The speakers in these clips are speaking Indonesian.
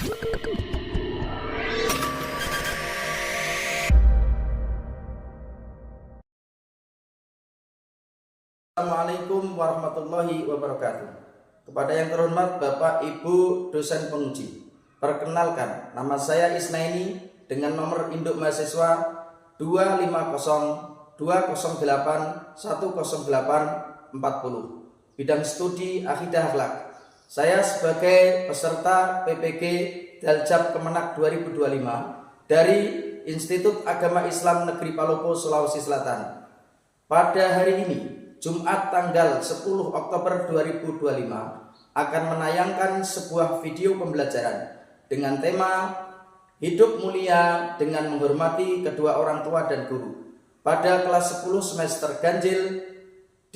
Assalamualaikum warahmatullahi wabarakatuh. Kepada yang terhormat Bapak Ibu dosen penguji, perkenalkan nama saya Isnaini dengan nomor induk mahasiswa 25082081080, bidang studi akidah akhlak. Saya sebagai peserta PPG Daljab Kemenak 2025 dari Institut Agama Islam Negeri Palopo, Sulawesi Selatan. Pada hari ini, Jumat tanggal 10 Oktober 2025 akan menayangkan sebuah video pembelajaran dengan tema Hidup Mulia dengan Menghormati Kedua Orang Tua dan Guru pada kelas 10 semester ganjil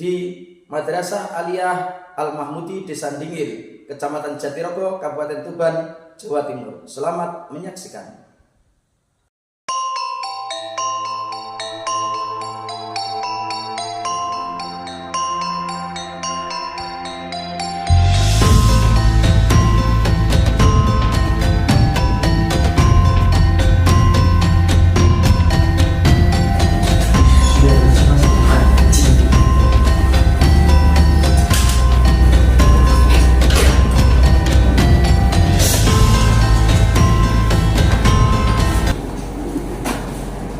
di Madrasah Aliyah Al-Mahmudi Desa Dingil, Kecamatan Jatirogo, Kabupaten Tuban, Jawa Timur. Selamat menyaksikan.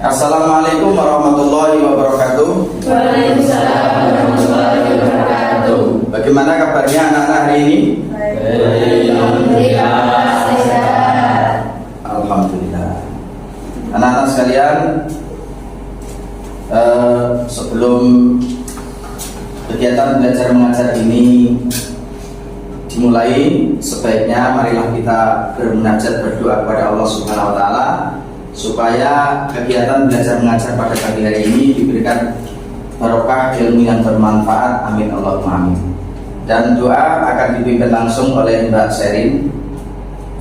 Assalamualaikum warahmatullahi wabarakatuh. Waalaikumsalam warahmatullahi wabarakatuh. Bagaimana kabarnya anak-anak hari ini? Alhamdulillah. Anak-anak sekalian, sebelum kegiatan belajar mengajar ini dimulai, sebaiknya marilah kita bermunajat berdoa kepada Allah Subhanahu wa taala supaya kegiatan belajar mengajar pada pagi hari ini diberikan barokah ilmu yang bermanfaat. Amin Allahumma amin. Dan doa akan dipimpin langsung oleh Mbak Serin.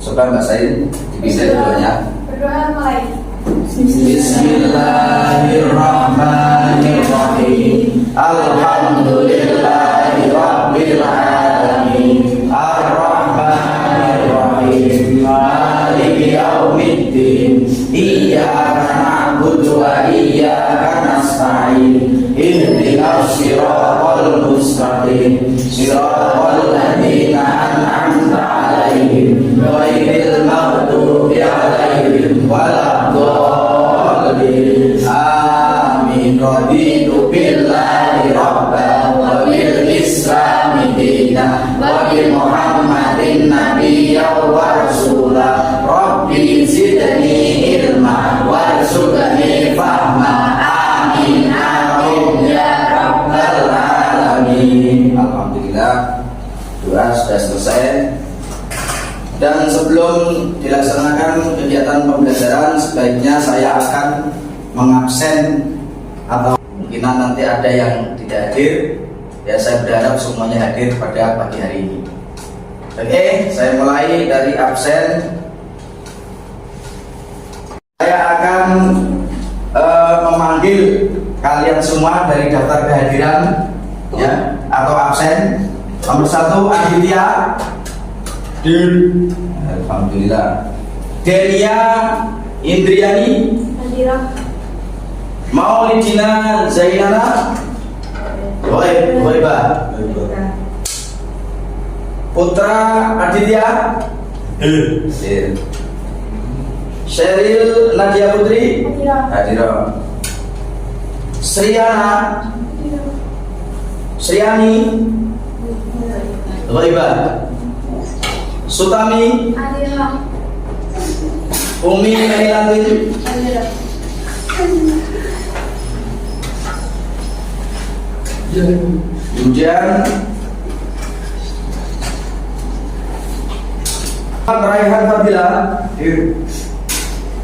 Coba Mbak Serin dipimpin doanya. Berdoa mulai. Bismillahirrahmanirrahim. Alhamdulillahi rabbil alamin. Ar-Rahmanir-Rahim. Maliki yaumiddin. Iyyaka na'budu wa iyyaka nasta'in. Ihdinas siratal mustaqim. Siratal ladzina an'amta 'alaihim ghairil maghdubi 'alaihim waladdallin. Amin. Raditu billahi rabban wa bil islami dinan wa bi Muhammadin nabiyyan wa rasulah. Rabbi zidni ilma warzuqni fahma. Amin amin ya rabbal alamin. Alhamdulillah, doa sudah selesai. Dan sebelum dilaksanakan kegiatan pembelajaran, sebaiknya saya akan mengabsen atau mungkin nanti ada yang tidak hadir. Ya, saya berharap semuanya hadir pada pagi hari ini. Oke, saya mulai dari absen. Saya akan memanggil kalian semua dari daftar kehadiran, ya, atau absen. Nomor 1 Aditya. Alhamdulillah. Delia Indriani. Maulidina Zainana. Boiba. Putra Aditya. Sheryl Nadia Putri. Hadira. Sriana. Sriani. Boiba. Sutami. Umi Mailantin. Hujan. Raihan Fadila.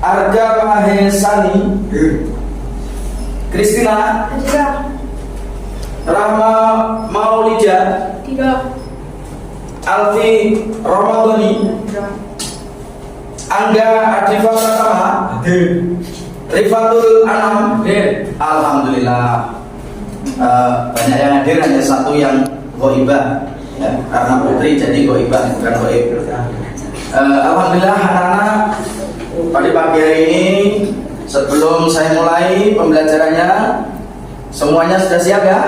Arja Mahesani. Kristina. Rahma Maulija. Alfi Ramadhani. Angga Adifa Pratama. Rifatul Anam. Alhamdulillah. Banyak yang hadir, hanya satu yang ghaibah, ya, karena putri jadi ghaibah bukan ghaib. Alhamdulillah anak-anak, pada pagi hari ini sebelum saya mulai pembelajarannya, semuanya sudah siap ya?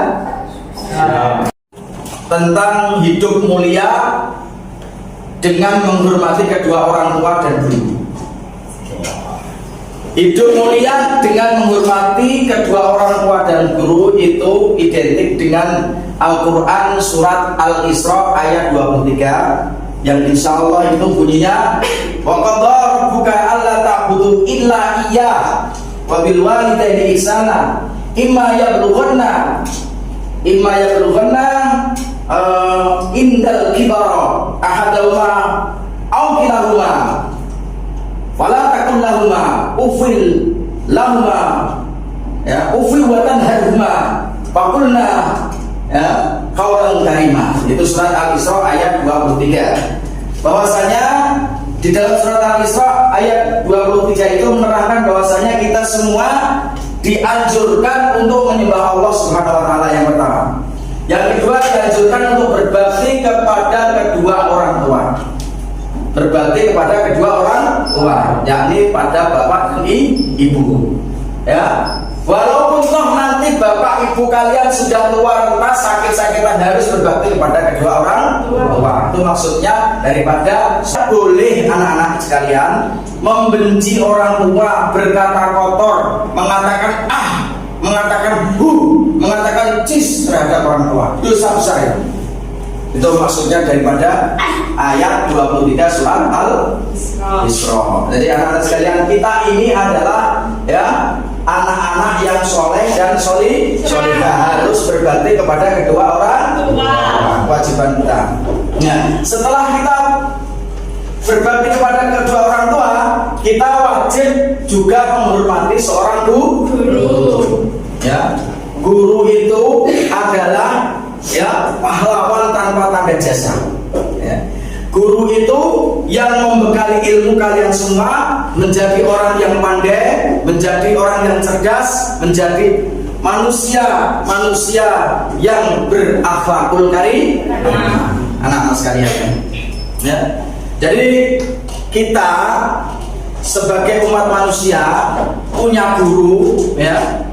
Tentang hidup mulia dengan menghormati kedua orang tua dan guru. Hidup mulia dengan menghormati kedua orang tua dan guru itu identik dengan Al-Quran surat Al-Isra ayat 23 yang insya Allah itu bunyinya wa qadara rabbuka alla ta'budu illa iyyah wa bil walidayni ihsana imma yablughanna indal kibara ahaduhuma aw kilahuma fala taqul lahuma uffil lahuma ya uffil wa tanharhuma faqulna ya qaulan karima. Itu surat Al-Isra ayat 23. Bahwasanya di dalam surat Al-Isra ayat 23 itu menerangkan bahwasanya kita semua dianjurkan untuk menyembah Allah Subhanahu wa taala yang pertama. Yang kedua dianjurkan untuk berbakti kepada kedua orang tua. Berbakti kepada kedua orang tua, yakni pada bapak dan ibu. Ya. Walaupun toh nanti bapak ibu kalian sudah tua renta sakit-sakitan harus berbakti kepada kedua orang tua. Itu maksudnya daripada boleh anak-anak sekalian membenci orang tua, berkata kotor, mengatakan mengatakan mengatakan cis terhadap orang tua. Dosa besar ya. Itu maksudnya daripada ayat 23 surat Al-Isra. Jadi anak-anak sekalian, kita ini adalah ya anak-anak yang soleh dan solihah, harus berbakti kepada kedua orang tua. Kewajiban kita. Nah, setelah kita berbakti kepada kedua orang tua, kita wajib juga menghormati seorang guru. Ya, guru itu adalah ya pahlawan tanpa tanda jasa. Ya. Guru itu yang membekali ilmu kalian semua menjadi orang yang pandai, menjadi orang yang cerdas, menjadi manusia yang berakhlakul karim. Anak-anak sekalian. Ya. Jadi kita sebagai umat manusia punya guru, ya.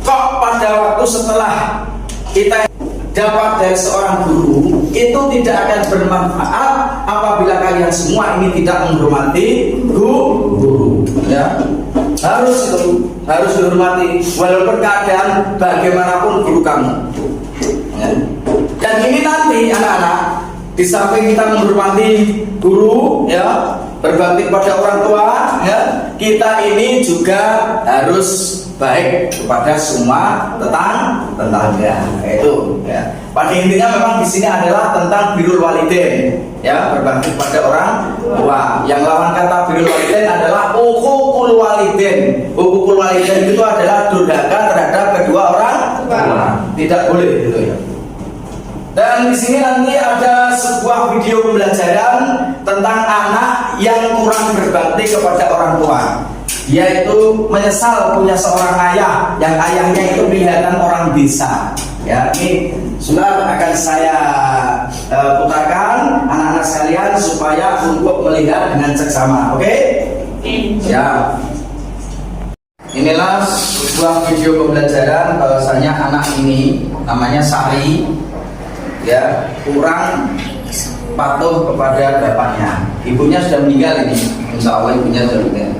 Kok pada waktu setelah kita dapat dari seorang guru itu tidak akan bermanfaat apabila kalian semua ini tidak menghormati guru, ya. Harus dihormati walaupun keadaan bagaimanapun guru kamu, ya. Dan ini nanti anak-anak, di samping kita menghormati guru, ya, berbakti kepada orang tua, ya, kita ini juga harus baik kepada semua tetangga. Itu ya. Pada intinya memang di sini adalah tentang birrul walidain, ya, berbakti kepada orang tua. Yang lawan kata birrul walidain adalah uququl walidain. Uququl walidain itu adalah durhaka terhadap kedua orang tua. Tidak boleh gitu ya. Dan di sini nanti ada sebuah video pembelajaran tentang anak yang kurang berbakti kepada orang tua, yaitu menyesal punya seorang ayah yang ayahnya itu kelihatan orang desa. Ya, ini sudah akan saya putarkan anak-anak sekalian supaya untuk melihat dengan seksama. Oke? Ya. Inilah sebuah video pembelajaran bahwasanya anak ini namanya Sari, ya, kurang patuh kepada bapaknya. Ibunya sudah meninggal ini. Insya Allah ibunya sudah meninggal.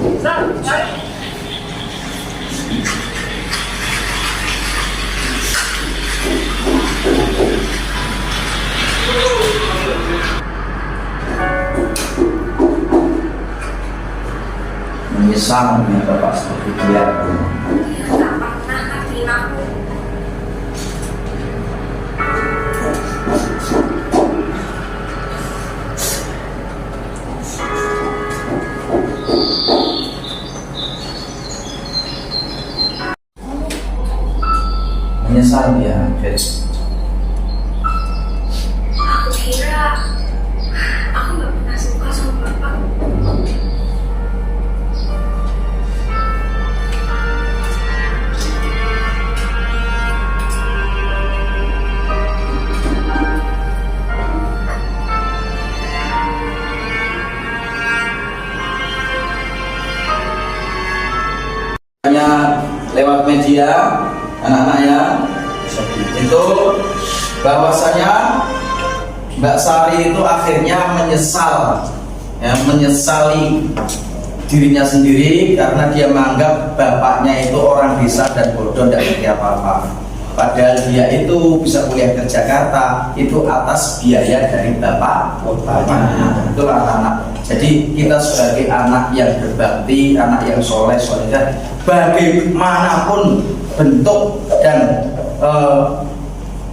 Menyesal punya bapak seperti dia. Menyesal dia, guys. Aku kira aku nggak pernah suka sama bapak. hanya lewat media anak-anak ya, itu bahwasanya Mbak Sari itu akhirnya menyesal ya, menyesali dirinya sendiri karena dia menganggap bapaknya itu orang bisa dan bodoh, tidak ngerti apa-apa. Padahal dia itu bisa kuliah ke Jakarta itu atas biaya dari bapaknya. Itu anak-anak. Jadi kita sebagai anak yang berbakti, anak yang soleh, solehah, bagaimanapun bentuk dan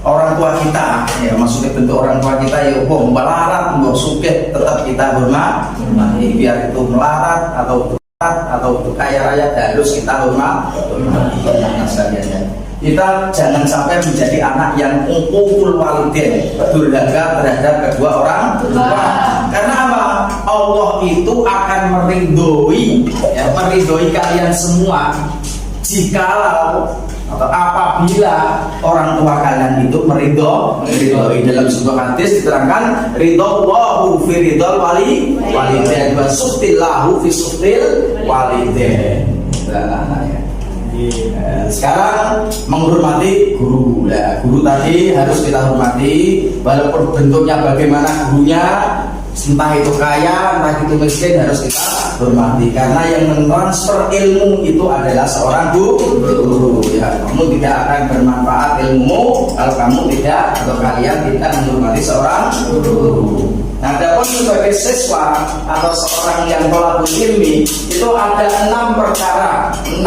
orang tua kita, ya maksudnya bentuk orang tua kita ya, melarat, sugih, tetap kita hormati. Biar itu melarat atau kaya raya harus kita hormati. Kita jangan sampai menjadi anak yang uqul walidain, durhaka terhadap kedua orang tua. Karena apa? Allah itu akan meridhoi, ya, meridhoi kalian semua jikalau atau apabila orang tua kalian itu meridhoi. Dalam sebuah hadis diterangkan ridallahu fi ridal walidain wa suftillahu fi suftil walidain. Sekarang menghormati guru. Nah, guru tadi harus kita hormati walaupun bentuknya bagaimana gurunya, entah itu kaya, entah itu miskin, harus kita hormati karena yang mentransfer ilmu itu adalah seorang guru. Ya, kamu tidak akan bermanfaat ilmu kalau kamu tidak atau kalian tidak menghormati seorang guru. Nah, adapun sebagai siswa atau seorang yang thalabul ilmi itu ada 6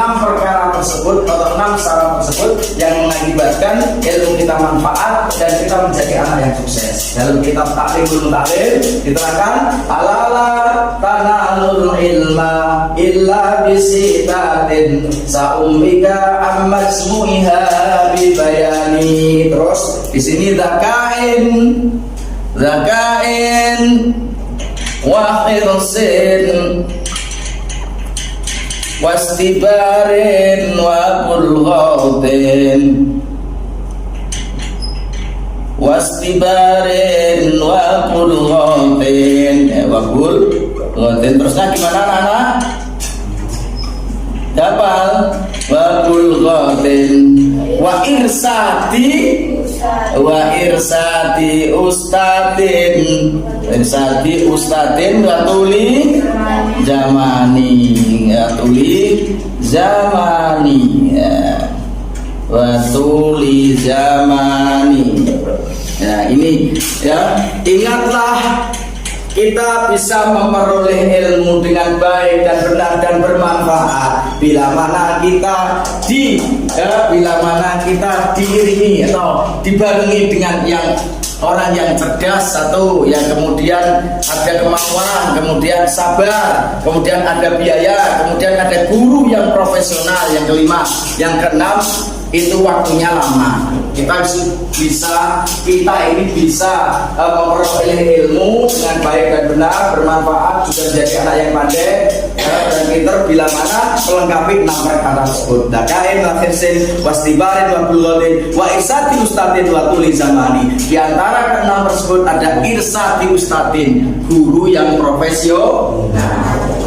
perkara tersebut atau 6 syarat tersebut yang mengakibatkan ilmu kita manfaat dan kita menjadi anak yang sukses. Dalam kitab Ta'limul Muta'allim diterangkan alala tanalul ilma illa bisitatin sa'umbika ammasmu'iha bibayani. Terus di sini zakain wa khirsin wastibarin wa bulghatin terusnya gimana anak-anak? Dapal wa bulghatin wa irsati ustadin wa tuli zamani Nah ini ya, ingatlah kita bisa memperoleh ilmu dengan baik dan benar dan bermanfaat bila mana kita diiringi atau dibarengi dengan yang orang yang cerdas, satu, yang kemudian ada kemampuan, kemudian sabar, kemudian ada biaya, kemudian ada guru yang profesional, yang kelima, yang keenam itu waktunya lama. Kita ini bisa memperoleh ilmu dengan baik dan benar, bermanfaat, juga menjadi anak yang pandai dan pintar bila mana melengkapi 6 perkara tersebut. Dakain, lafirsin, wastibarin, wabulodin, wa irsati ustadin, wa tuli zamani. Di antara ke-6 tersebut ada irsati ustadin, guru yang profesional.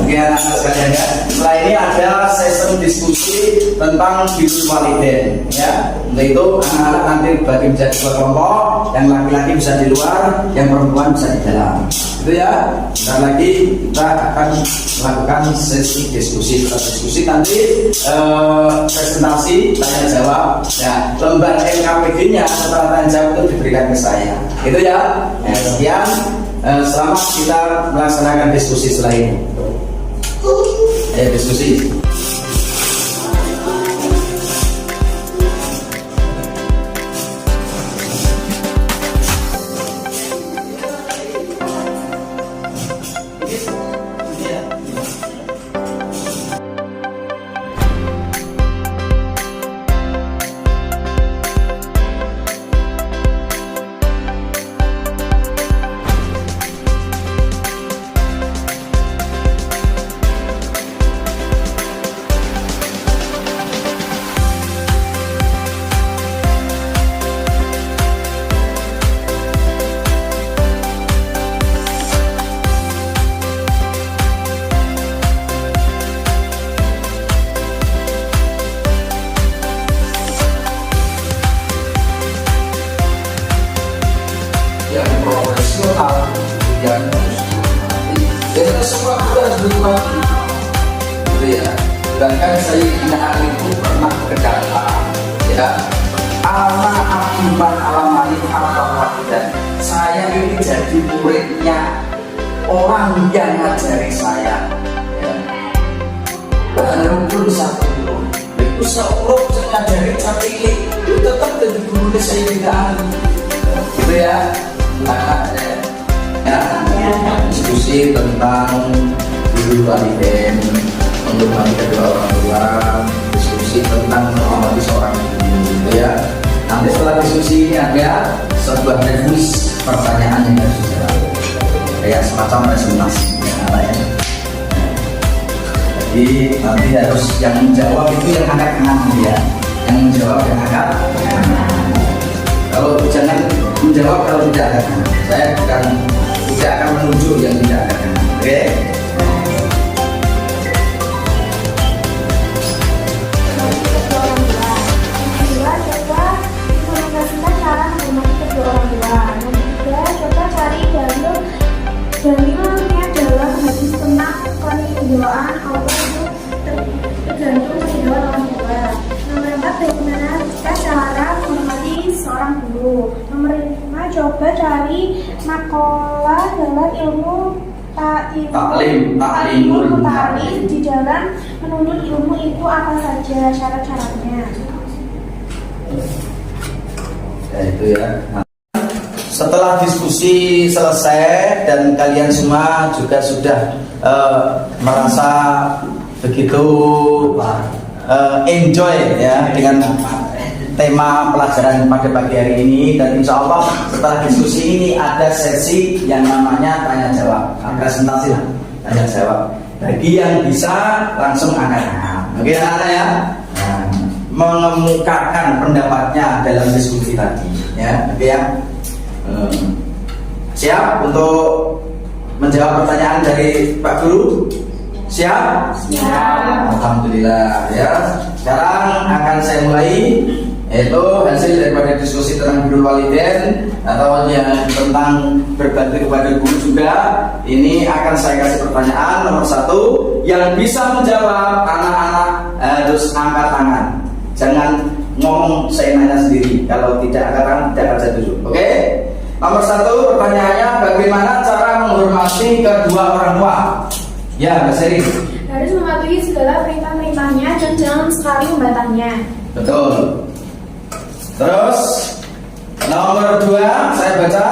Oke anak-anak sekalian ya. Setelah ini ada sesi diskusi tentang birrul walidain ya. Untuk itu anak-anak nanti bagi menjadi 2 kelompok, yang laki-laki bisa di luar, yang perempuan bisa di dalam. Itu ya. Bentar lagi kita akan melakukan sesi diskusi. Setelah diskusi nanti presentasi tanya jawab. Ya, lembar LKPD-nya setelah tanya jawab itu diberikan ke saya. Itu ya. Sekian. Selamat kita melaksanakan diskusi setelah ini. Ayo diskusi. Jadi semua guru harus berhormati. Gitu ya. Bahkan Sayyidina Ali itu pernah berkata, ya, Ana akibat alamani dan saya ini jadi muridnya orang yang ngajari saya. Ya. Walaupun satu guru, itu seorang yang ngajari tapi itu tetap jadi guru Sayyidina Ali. Gitu ya. Nah, ya, diskusi tentang guru walidain, menghormati kedua orang tua, diskusi tentang menghormati seorang guru, gitu ya. Nanti setelah diskusi ini ada sebuah revisi pertanyaan yang harus dijawab, kayak semacam presentasi, ya. Jadi nanti harus yang menjawab itu yang angkat tangan, ya, yang menjawab yang angkat tangan. Kalau jangan menjawab kalau tidak ada tangan. Saya tidak akan menunjuk yang tidak ada tangan. Oke? Dalilnya dalam hadis tentang keridhaan Allah itu tergantung keridhaan orang tua. Nomor 4, bagaimana kita cara menghormati seorang guru. Nomor 5, coba cari makalah dalam ilmu ta'lim di dalam menuntut ilmu itu apa saja syarat-syaratnya. Ya, itu ya. Setelah diskusi selesai dan kalian semua juga sudah merasa begitu enjoy ya dengan tema pelajaran pada pagi hari ini, dan insya Allah setelah diskusi ini ada sesi yang namanya tanya jawab, presentasi lah, tanya jawab. Bagi yang bisa langsung angkat tangan. Oke anak-anak ya. Nah, mengemukakan pendapatnya dalam diskusi tadi ya. Oke ya. Siap untuk menjawab pertanyaan dari Pak Guru? Siap? Siap. Alhamdulillah ya. Sekarang akan saya mulai, yaitu hasil daripada diskusi tentang birrul walidain atau yang tentang berbakti kepada guru juga. Ini akan saya kasih pertanyaan. Nomor 1, yang bisa menjawab anak-anak harus angkat tangan. Jangan ngomong seenaknya sendiri. Kalau tidak angkat tangan tidak akan saya tunjuk. Oke? Nomor 1 pertanyaannya, bagaimana cara menghormati kedua orang tua? Ya, Mbak Seri. Harus mematuhi segala perintah-perintahnya dan jangan sekali membatahnya. Betul. Terus nomor 2 saya baca,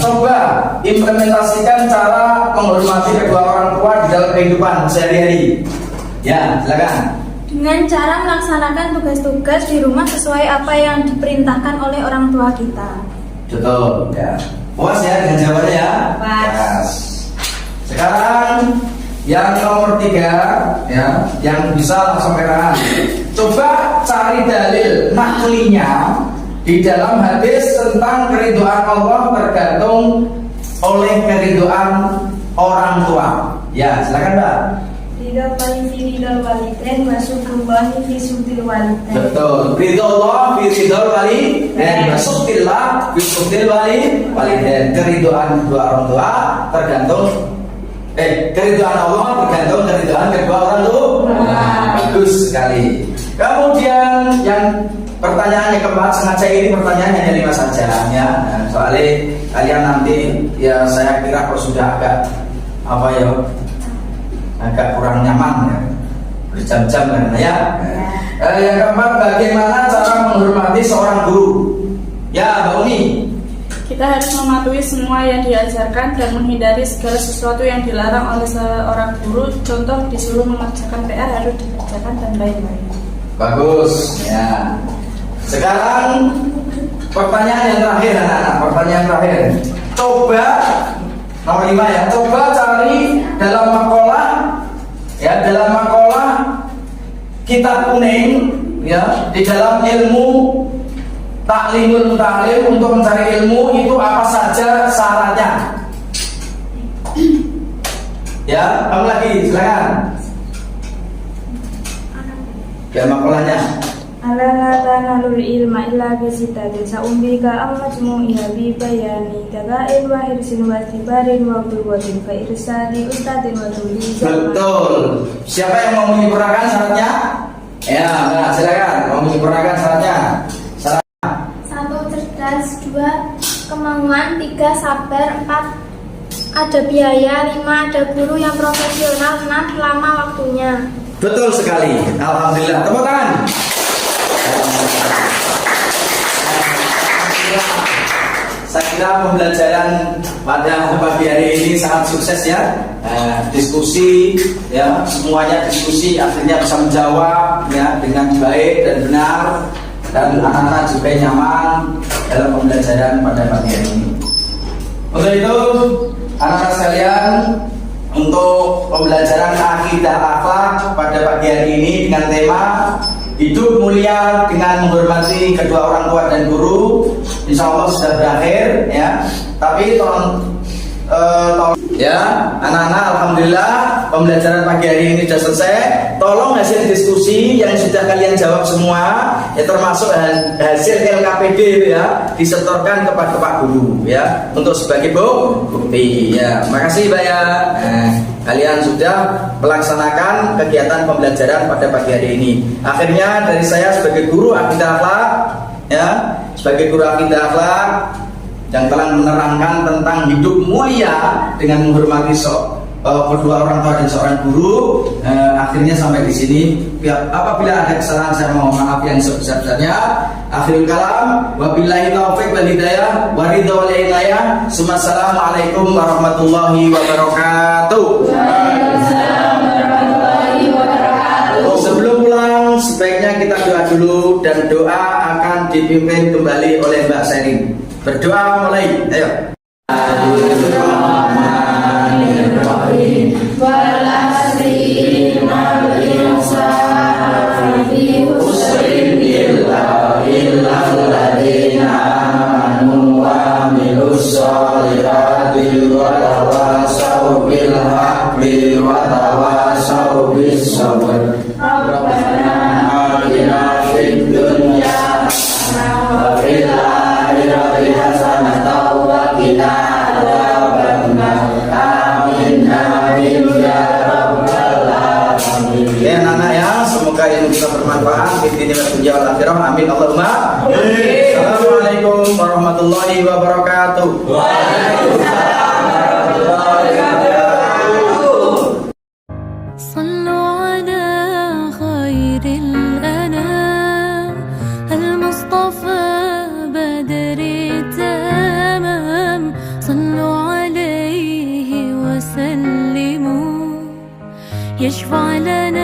coba implementasikan cara menghormati kedua orang tua di dalam kehidupan sehari-hari. Ya, silakan. Dengan cara melaksanakan tugas-tugas di rumah sesuai apa yang diperintahkan oleh orang tua kita. Betul ya. Puas ya dengan jawabannya ya? Puas. Sekarang yang nomor 3 ya, yang bisa langsung perangan. Coba cari dalil naklinya di dalam hadis tentang keridhaan Allah tergantung oleh keridhaan orang tua. Ya, silakan Mbak. Ridho walidain wa syukrullahi fi syukril walidain. Betul. Ridho Allah fi ridhol walidain wa syukrillah fi syukril walidain. Keridhaan kedua orang tua tergantung keridhaan Allah tergantung keridhaan kedua orang tua. Bagus sekali. Kemudian yang pertanyaan yang keempat, sengaja ini pertanyaan hanya 5 saja ya. Soalnya kalian nanti ya saya kira kalau sudah agak kurang nyaman ya, berjam-jam karena ya. Yang keempat, bagaimana cara menghormati seorang guru? Ya, Mbak Uni. Kita harus mematuhi semua yang diajarkan dan menghindari segala sesuatu yang dilarang oleh seorang guru. Contoh, disuruh mengerjakan PR harus dikerjakan dan lain-lain. Bagus ya. Sekarang pertanyaan yang terakhir anak-anak, pertanyaan terakhir. Coba nomor 5 ya, coba cari dalam makalah ya, dalam makalah kitab kuning ya, di dalam ilmu taklimul mutalim untuk mencari ilmu itu apa saja syaratnya? Ya, kamu lagi silakan. Ya makalahnya. ala la tanalul ilma illa bisittatin sa'umbika majmu'iha bi bayani tabain wa hirsin wa tibarin wa bulwatin fa irsadi ustadin wa tuli Betul. Siapa yang mau menyempurnakan syaratnya? Ya, nah, silakan mau menyempurnakan syaratnya. Satu, cerdas. Dua, kemauan. Tiga, sabar. Empat, ada biaya. Lima, ada guru yang profesional. Enam, lama waktunya. Betul sekali. Alhamdulillah. Tepuk tangan. Saya kira pembelajaran pada pagi hari ini sangat sukses ya. Diskusi ya, semuanya diskusi akhirnya bisa menjawab ya dengan baik dan benar, dan anak-anak juga nyaman dalam pembelajaran pada pagi hari ini. Untuk itu anak-anak sekalian, untuk pembelajaran akidah akhlak pada pagi hari ini dengan tema hidup mulia dengan menghormati kedua orang tua dan guru, insya Allah sudah berakhir ya. Tapi tolong ya anak-anak, alhamdulillah pembelajaran pagi hari ini sudah selesai. Tolong hasil diskusi yang sudah kalian jawab semua ya, termasuk hasil LKPD itu ya, disetorkan kepada Pak Guru ya untuk sebagai bukti ya. Makasih Pak ya. Kalian sudah melaksanakan kegiatan pembelajaran pada pagi hari ini. Akhirnya dari saya sebagai guru akidah akhlak ya, sebagai guru akidah akhlak yang telah menerangkan tentang hidup mulia dengan menghormati kedua orang tua dan seorang guru, akhirnya sampai di sini. Apabila ada kesalahan saya mohon maaf yang sebesar-besarnya. Akhirul kalam, wabillahi taufiq wal hidayah, waridha wal hidayah. Assalamualaikum warahmatullahi wabarakatuh. Sebelum pulang, sebaiknya kita doa dulu, dan doa akan dipimpin kembali oleh Mbak Sherin. Berdoa mulai, ayo. Bermanfaat di dunia dan dunia akhirat. Amin Allahumma amin. Assalamualaikum warahmatullahi wabarakatuh. Waalaikumsalam warahmatullahi wabarakatuh. Sallu ala khairil anam al-Mustafa badri tamam. Sallu alaihi wa sallimu yashfa' lana